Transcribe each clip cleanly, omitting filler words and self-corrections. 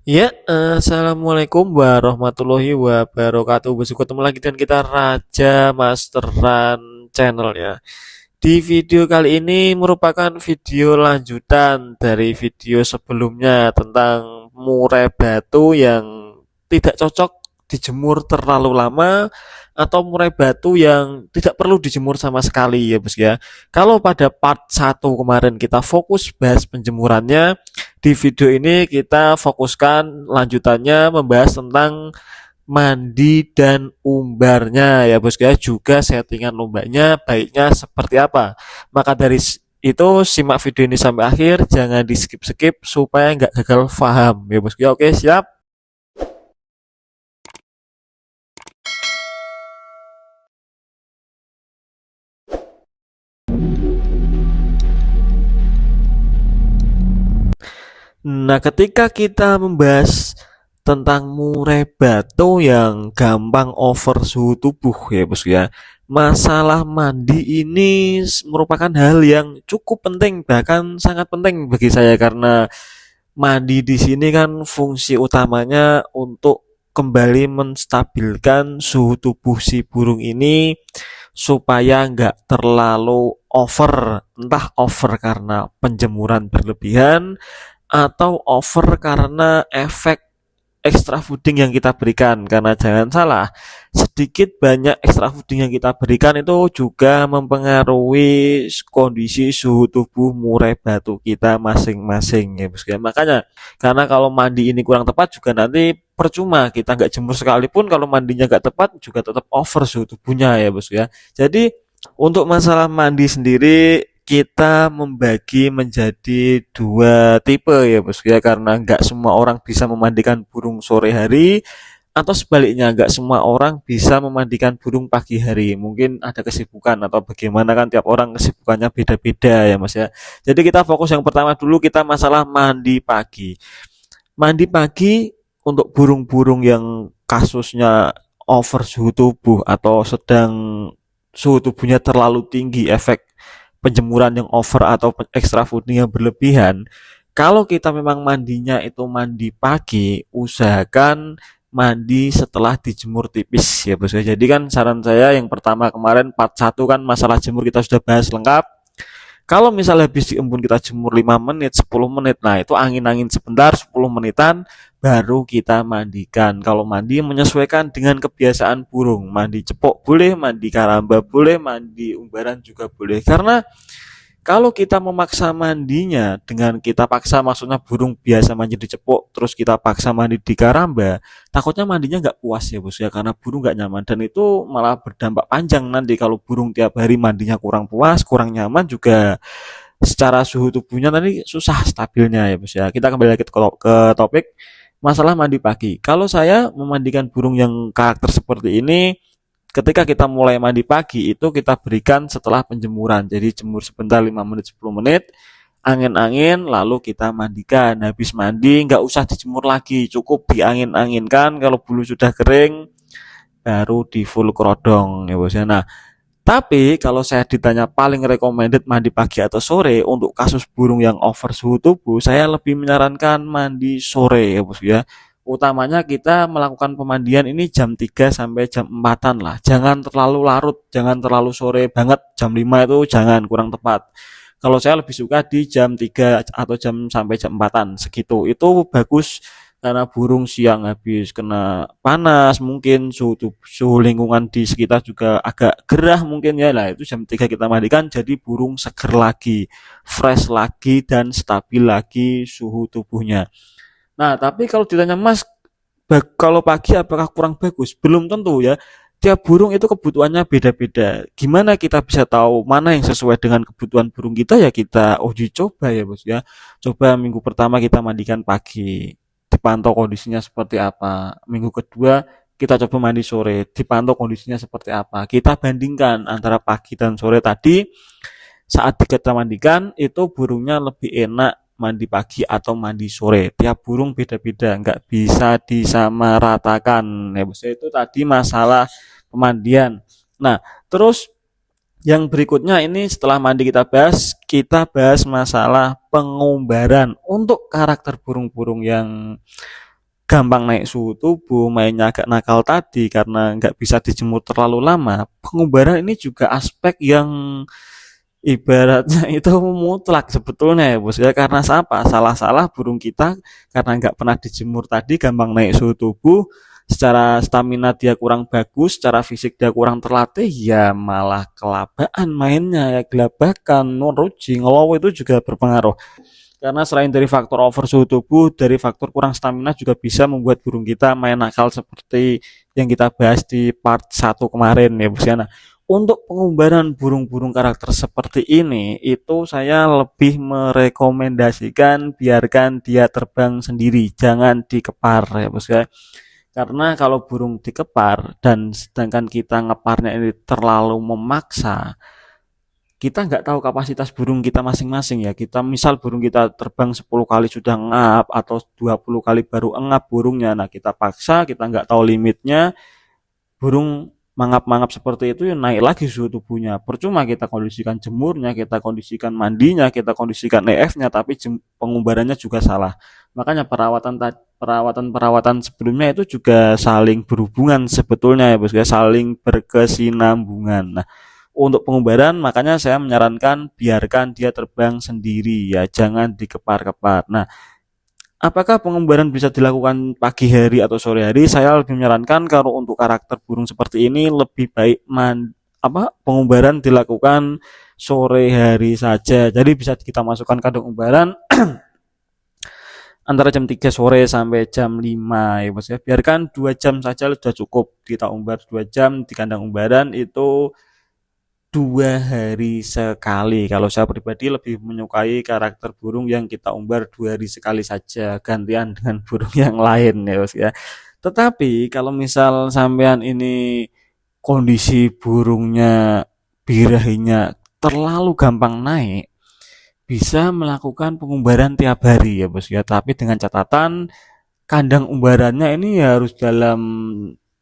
Ya, assalamualaikum warahmatullahi wabarakatuh. Besok ketemu lagi dengan kita Raja Masteran Channel ya. Di video kali ini merupakan video lanjutan dari video sebelumnya tentang murai batu yang tidak cocok dijemur terlalu lama atau murai batu yang tidak perlu dijemur sama sekali ya bos ya. Kalau pada part 1 kemarin kita fokus bahas penjemurannya, di video ini kita fokuskan lanjutannya membahas tentang mandi dan umbarnya ya bos ya, juga settingan lombanya baiknya seperti apa. Maka dari itu simak video ini sampai akhir, jangan di skip-skip supaya nggak gagal paham ya bos ya. Oke, siap. Nah, ketika kita membahas tentang murai batu yang gampang over suhu tubuh ya bos ya, masalah mandi ini merupakan hal yang cukup penting, bahkan sangat penting bagi saya, karena mandi di sini kan fungsi utamanya untuk kembali menstabilkan suhu tubuh si burung ini supaya nggak terlalu over, entah over karena penjemuran berlebihan atau over karena efek extra fooding yang kita berikan. Karena jangan salah, sedikit banyak extra fooding yang kita berikan itu juga mempengaruhi kondisi suhu tubuh murai batu kita masing-masing ya bos ya. Makanya karena kalau mandi ini kurang tepat juga nanti percuma kita nggak jemur sekalipun, kalau mandinya nggak tepat juga tetap over suhu tubuhnya ya bos ya. Jadi untuk masalah mandi sendiri kita membagi menjadi dua tipe ya bos ya, karena nggak semua orang bisa memandikan burung sore hari, atau sebaliknya nggak semua orang bisa memandikan burung pagi hari. Mungkin ada kesibukan atau bagaimana, kan tiap orang kesibukannya beda-beda ya mas ya. Jadi kita fokus yang pertama dulu, kita masalah mandi pagi. Mandi pagi untuk burung-burung yang kasusnya over suhu tubuh atau sedang suhu tubuhnya terlalu tinggi, efek penjemuran yang over atau extra fooding yang berlebihan. Kalau kita memang mandinya itu mandi pagi, usahakan mandi setelah dijemur tipis ya bos ya. Jadi kan saran saya yang pertama kemarin part 1 kan masalah jemur kita sudah bahas lengkap. Kalau misalnya habis diembun kita jemur 5 menit, 10 menit, nah itu angin-angin sebentar 10 menitan baru kita mandikan. Kalau mandi menyesuaikan dengan kebiasaan burung. Mandi cepok boleh, mandi karamba boleh, mandi umbaran juga boleh. Karena kalau kita memaksa mandinya dengan kita paksa, maksudnya burung biasa mandi di cepuk terus kita paksa mandi di karamba, takutnya mandinya nggak puas ya bos ya, karena burung nggak nyaman, dan itu malah berdampak panjang nanti kalau burung tiap hari mandinya kurang puas, kurang nyaman, juga secara suhu tubuhnya nanti susah stabilnya ya bos ya. Kita kembali lagi ke topik masalah mandi pagi. Kalau saya memandikan burung yang karakter seperti ini, ketika kita mulai mandi pagi itu kita berikan setelah penjemuran. Jadi jemur sebentar 5 menit 10 menit, angin-angin lalu kita mandikan. Habis mandi nggak usah dijemur lagi, cukup diangin-anginkan. Kalau bulu sudah kering baru di full kerodong ya bos ya. Nah, tapi kalau saya ditanya paling recommended mandi pagi atau sore untuk kasus burung yang over suhu tubuh, saya lebih menyarankan mandi sore ya bos ya. Utamanya kita melakukan pemandian ini jam 3 sampai jam 4-an lah. Jangan terlalu larut, jangan terlalu sore banget, jam 5 itu jangan, kurang tepat. Kalau saya lebih suka di jam 3 atau jam sampai jam 4-an segitu. Itu bagus karena burung siang habis kena panas, mungkin suhu lingkungan di sekitar juga agak gerah mungkin ya. Lah itu jam 3 kita mandikan jadi burung seger lagi, fresh lagi, dan stabil lagi suhu tubuhnya. Nah, tapi kalau ditanya Mas, kalau pagi apakah kurang bagus? Belum tentu ya. Tiap burung itu kebutuhannya beda-beda. Gimana kita bisa tahu mana yang sesuai dengan kebutuhan burung kita? Ya kita uji coba ya bos ya. Coba minggu pertama kita mandikan pagi, dipantau kondisinya seperti apa. Minggu kedua kita coba mandi sore, dipantau kondisinya seperti apa. Kita bandingkan antara pagi dan sore tadi, saat kita mandikan itu burungnya lebih enak mandi pagi atau mandi sore. Tiap burung beda-beda, nggak bisa disamaratakan. Ya, itu tadi masalah pemandian. Nah, terus yang berikutnya ini setelah mandi kita bahas masalah pengumbaran untuk karakter burung-burung yang gampang naik suhu tubuh, mainnya agak nakal tadi karena nggak bisa dijemur terlalu lama, pengubaran ini juga aspek yang ibaratnya itu mutlak sebetulnya ya bos ya, karena apa? Salah-salah burung kita karena nggak pernah dijemur tadi gampang naik suhu tubuh, secara stamina dia kurang bagus, secara fisik dia kurang terlatih, ya malah kelabaan mainnya ya, gelabakan, nuruji, ngelowo itu juga berpengaruh. Karena selain dari faktor over suhu tubuh, dari faktor kurang stamina juga bisa membuat burung kita main nakal seperti yang kita bahas di part 1 kemarin ya bos ya. Nah, untuk pengumbaran burung-burung karakter seperti ini, itu saya lebih merekomendasikan biarkan dia terbang sendiri, jangan dikepar ya bos ya. Karena kalau burung dikepar dan sedangkan kita ngeparnya ini terlalu memaksa, kita nggak tahu kapasitas burung kita masing-masing ya. Kita misal burung kita terbang 10 kali sudah ngap atau 20 kali baru ngap burungnya. Nah, kita paksa, kita nggak tahu limitnya, burung mangap-mangap seperti itu ya naik lagi suhu tubuhnya. Percuma kita kondisikan jemurnya, kita kondisikan mandinya, kita kondisikan EF-nya, tapi pengumbarannya juga salah. Makanya perawatan-perawatan sebelumnya itu juga saling berhubungan sebetulnya ya, bos ya, saling berkesinambungan. Nah, untuk pengumbaran makanya saya menyarankan biarkan dia terbang sendiri ya, jangan dikepar-kepar. Nah, apakah pengumbaran bisa dilakukan pagi hari atau sore hari? Saya lebih menyarankan kalau untuk karakter burung seperti ini lebih baik pengumbaran dilakukan sore hari saja. Jadi bisa kita masukkan kandang umbaran antara jam 3 sore sampai jam 5 ya Mas ya. Biarkan 2 jam saja sudah cukup. Kita umbar 2 jam di kandang umbaran itu 2 hari sekali. Kalau saya pribadi lebih menyukai karakter burung yang kita umbar 2 hari sekali saja, gantian dengan burung yang lain ya bos ya. Tetapi kalau misal sampean ini kondisi burungnya birahinya terlalu gampang naik, bisa melakukan pengumbaran tiap hari ya bos ya. Tapi dengan catatan kandang umbarannya ini harus dalam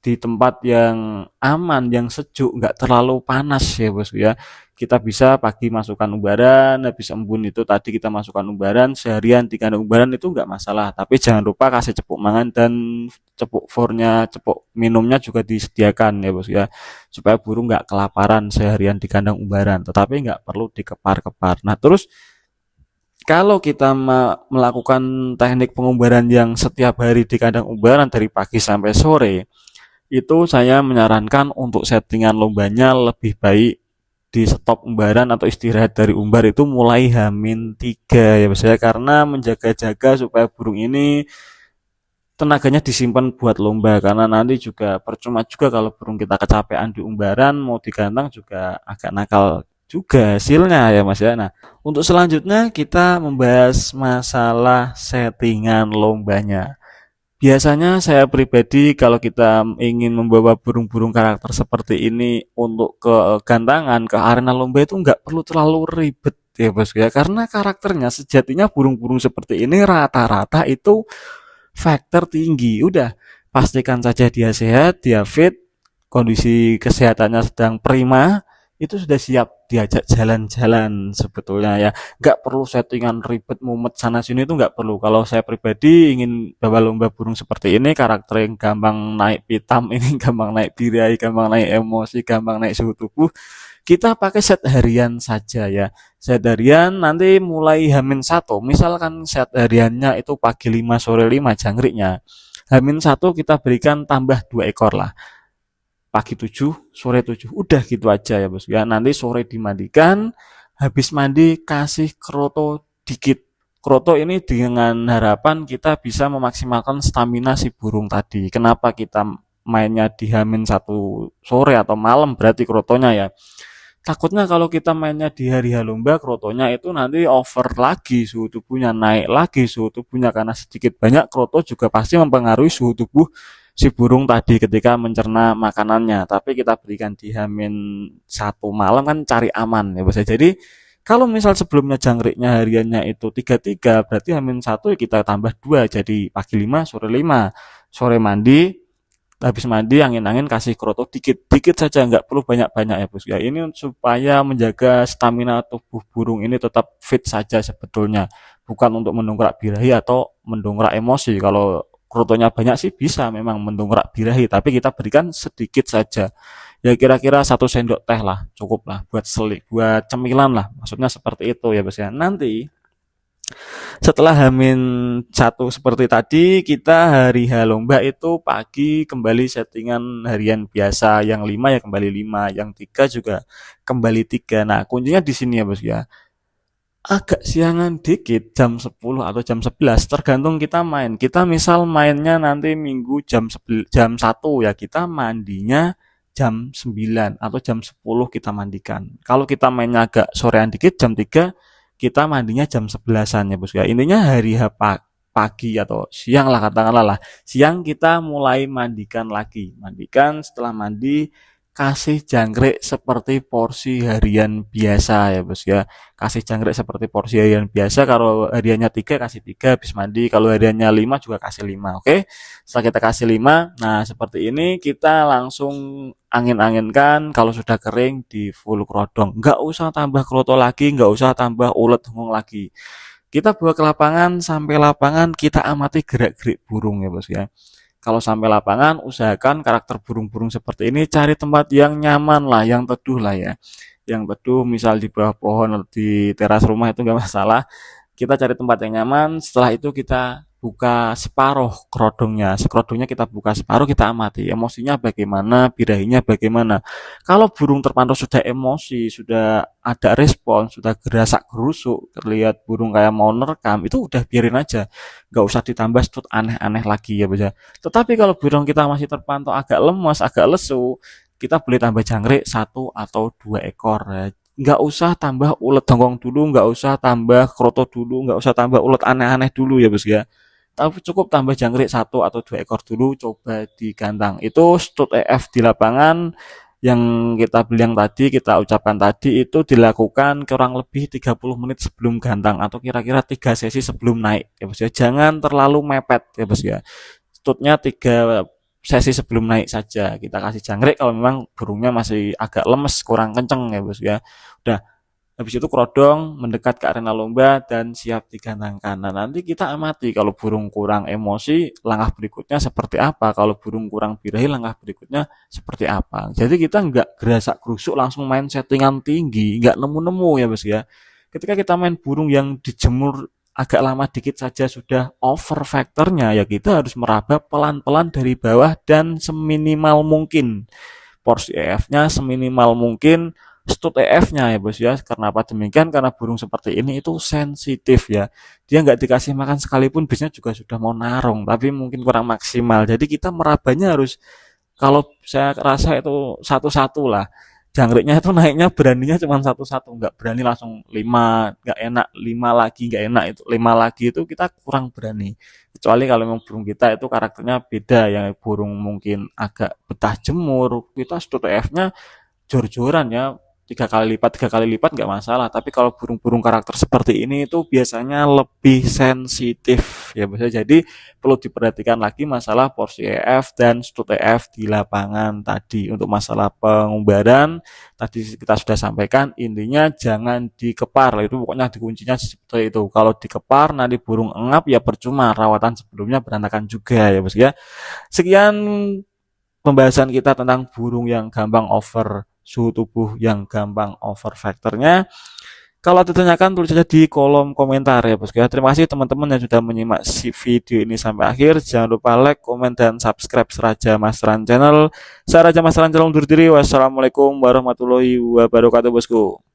di tempat yang aman, yang sejuk, nggak terlalu panas ya bos ya. Kita bisa pagi masukkan umbaran, habis embun itu tadi kita masukkan umbaran, seharian di kandang umbaran itu nggak masalah. Tapi jangan lupa kasih cepuk mangan dan cepuk fornya, cepuk minumnya juga disediakan ya bos ya, supaya burung nggak kelaparan seharian di kandang umbaran. Tetapi nggak perlu dikepar-kepar. Nah terus kalau kita melakukan teknik pengumbaran yang setiap hari di kandang umbaran dari pagi sampai sore, itu saya menyarankan untuk settingan lombanya lebih baik di stop umbaran atau istirahat dari umbar itu mulai H-3 ya Mas ya, karena menjaga-jaga supaya burung ini tenaganya disimpan buat lomba, karena nanti juga percuma juga kalau burung kita kecapean di umbaran mau digantang juga agak nakal juga hasilnya ya Mas ya. Nah, untuk selanjutnya kita membahas masalah settingan lombanya. Biasanya saya pribadi kalau kita ingin membawa burung-burung karakter seperti ini untuk ke gantangan, ke arena lomba itu nggak perlu terlalu ribet ya bos ya. Karena karakternya sejatinya burung-burung seperti ini rata-rata itu faktor tinggi. Udah, pastikan saja dia sehat, dia fit, kondisi kesehatannya sedang prima, itu sudah siap diajak jalan-jalan sebetulnya ya. Nggak perlu settingan ribet mumet sana sini, itu nggak perlu. Kalau saya pribadi ingin bawa lomba burung seperti ini, karakter yang gampang naik pitam ini, gampang naik birahi, gampang naik emosi, gampang naik suhu tubuh, kita pakai set harian saja ya. Set harian nanti mulai H-1. Misalkan set hariannya itu pagi 5 sore 5 jangkriknya. H-1 kita berikan tambah 2 ekor lah. Pagi 7 sore 7. Udah gitu aja ya bos ya. Nanti sore dimandikan, habis mandi kasih kroto dikit. Kroto ini dengan harapan kita bisa memaksimalkan stamina si burung tadi. Kenapa kita mainnya di H-1 sore atau malam berarti krotonya ya. Takutnya kalau kita mainnya di hari lomba, krotonya itu nanti over lagi suhu tubuhnya, naik lagi suhu tubuhnya, karena sedikit banyak kroto juga pasti mempengaruhi suhu tubuh si burung tadi ketika mencerna makanannya. Tapi kita berikan di H-1 malam kan cari aman ya bos. Jadi kalau misal sebelumnya jangkriknya hariannya itu 33, berarti H-1 kita tambah 2 jadi pagi 5 sore 5. Sore mandi, habis mandi angin-angin kasih kroto dikit-dikit saja, nggak perlu banyak-banyak ya bos ya. Ini supaya menjaga stamina tubuh burung ini tetap fit saja sebetulnya, bukan untuk mendongkrak birahi atau mendongkrak emosi. Kalau krotonya banyak sih bisa memang mendongkrak birahi, tapi kita berikan sedikit saja. Ya kira-kira 1 sendok teh lah, cukup lah buat selik, buat cemilan lah. Maksudnya seperti itu ya bos ya. Nanti setelah H-1 seperti tadi, kita hari H lomba itu pagi kembali settingan harian biasa. Yang 5 ya kembali 5, yang 3 juga kembali 3. Nah, kuncinya di sini ya, Bos ya. Agak siangan dikit, jam 10 atau jam 11, tergantung kita main. Kita misal mainnya nanti Minggu jam 1 ya, kita mandinya jam 9 atau jam 10 kita mandikan. Kalau kita mainnya agak sorean dikit, jam 3 kita mandinya jam 11-an ya bos ya. Intinya hari H pagi atau siang lah katakanlah lah. Siang kita mulai mandikan lagi. Mandikan setelah mandi kasih jangkrik seperti porsi harian biasa ya bos ya. Kasih jangkrik seperti porsi harian biasa. Kalau hariannya 3 kasih 3 habis mandi. Kalau hariannya 5 juga kasih 5. Oke. Setelah kita kasih 5, nah seperti ini kita langsung angin-anginkan. Kalau sudah kering di full kerodong, nggak usah tambah kroto lagi, nggak usah tambah ulet hongong lagi. Kita bawa ke lapangan, sampai lapangan kita amati gerak-gerik burung ya bos ya. Kalau sampai lapangan, usahakan karakter burung-burung seperti ini cari tempat yang nyaman lah, yang teduh lah ya. Yang teduh, misal di bawah pohon atau di teras rumah itu nggak masalah. Kita cari tempat yang nyaman, setelah itu kita buka separuh kerodongnya. Kerodongnya kita buka separuh, kita amati emosinya bagaimana, birahinya bagaimana. Kalau burung terpantau sudah emosi, sudah ada respon, sudah gerasak gerusuk, terlihat burung kayak mau nerekam, itu udah biarin aja. Nggak usah ditambah stut aneh-aneh lagi ya bisa. Tetapi kalau burung kita masih terpantau agak lemas, agak lesu, kita boleh tambah jangkrik 1 atau 2 ekor ya. Nggak usah tambah ulet dongkong dulu, nggak usah tambah kroto dulu, nggak usah tambah ulet aneh-aneh dulu ya bos ya. Tapi cukup tambah jangkrik 1 atau 2 ekor dulu, coba digantang. Itu stud EF di lapangan yang kita beli yang tadi, kita ucapkan tadi itu dilakukan kurang lebih 30 menit sebelum gantang atau kira-kira 3 sesi sebelum naik ya bos ya. Jangan terlalu mepet ya bos ya. Studnya 3 sesi sebelum naik saja. Kita kasih jangkrik kalau memang burungnya masih agak lemes, kurang kenceng ya bos ya. Udah habis itu kerodong mendekat ke arena lomba dan siap digantangkan. Nah, nanti kita amati kalau burung kurang emosi, langkah berikutnya seperti apa. Kalau burung kurang birahi, langkah berikutnya seperti apa. Jadi kita nggak gerasak gerusuk langsung main settingan tinggi, nggak nemu-nemu ya bos ya. Ketika kita main burung yang dijemur agak lama dikit saja sudah over faktornya, ya kita harus meraba pelan-pelan dari bawah dan seminimal mungkin. Porsi EF-nya seminimal mungkin, stud EF-nya ya bos ya. Kenapa demikian? Karena burung seperti ini itu sensitif ya. Dia nggak dikasih makan sekalipun biasanya juga sudah mau narung, tapi mungkin kurang maksimal. Jadi kita merabanya harus, kalau saya rasa itu satu-satu lah. Jangkriknya itu naiknya beraninya cuma satu-satu, nggak berani langsung 5, nggak enak 5 lagi, nggak enak itu 5 lagi itu kita kurang berani. Kecuali kalau memang burung kita itu karakternya beda, yang burung mungkin agak betah jemur, kita stud EF-nya jor-joran ya, 3 kali lipat nggak masalah. Tapi kalau burung-burung karakter seperti ini itu biasanya lebih sensitif ya bos. Jadi perlu diperhatikan lagi masalah porsi EF dan stud EF di lapangan tadi. Untuk masalah pengumbaran tadi kita sudah sampaikan, intinya jangan dikepar. Itu pokoknya dikuncinya seperti itu. Kalau dikepar nanti burung engap ya percuma, rawatan sebelumnya berantakan juga ya bos ya. Sekian pembahasan kita tentang burung yang gampang over suhu tubuh, yang gampang over faktornya. Kalau ditanyakan tulis saja di kolom komentar ya bosku ya. Terima kasih teman-teman yang sudah menyimak si video ini sampai akhir. Jangan lupa like, komen, dan subscribe Seraja Masteran Channel. Saya Raja Masteran Channel undur diri. Wassalamualaikum warahmatullahi wabarakatuh bosku.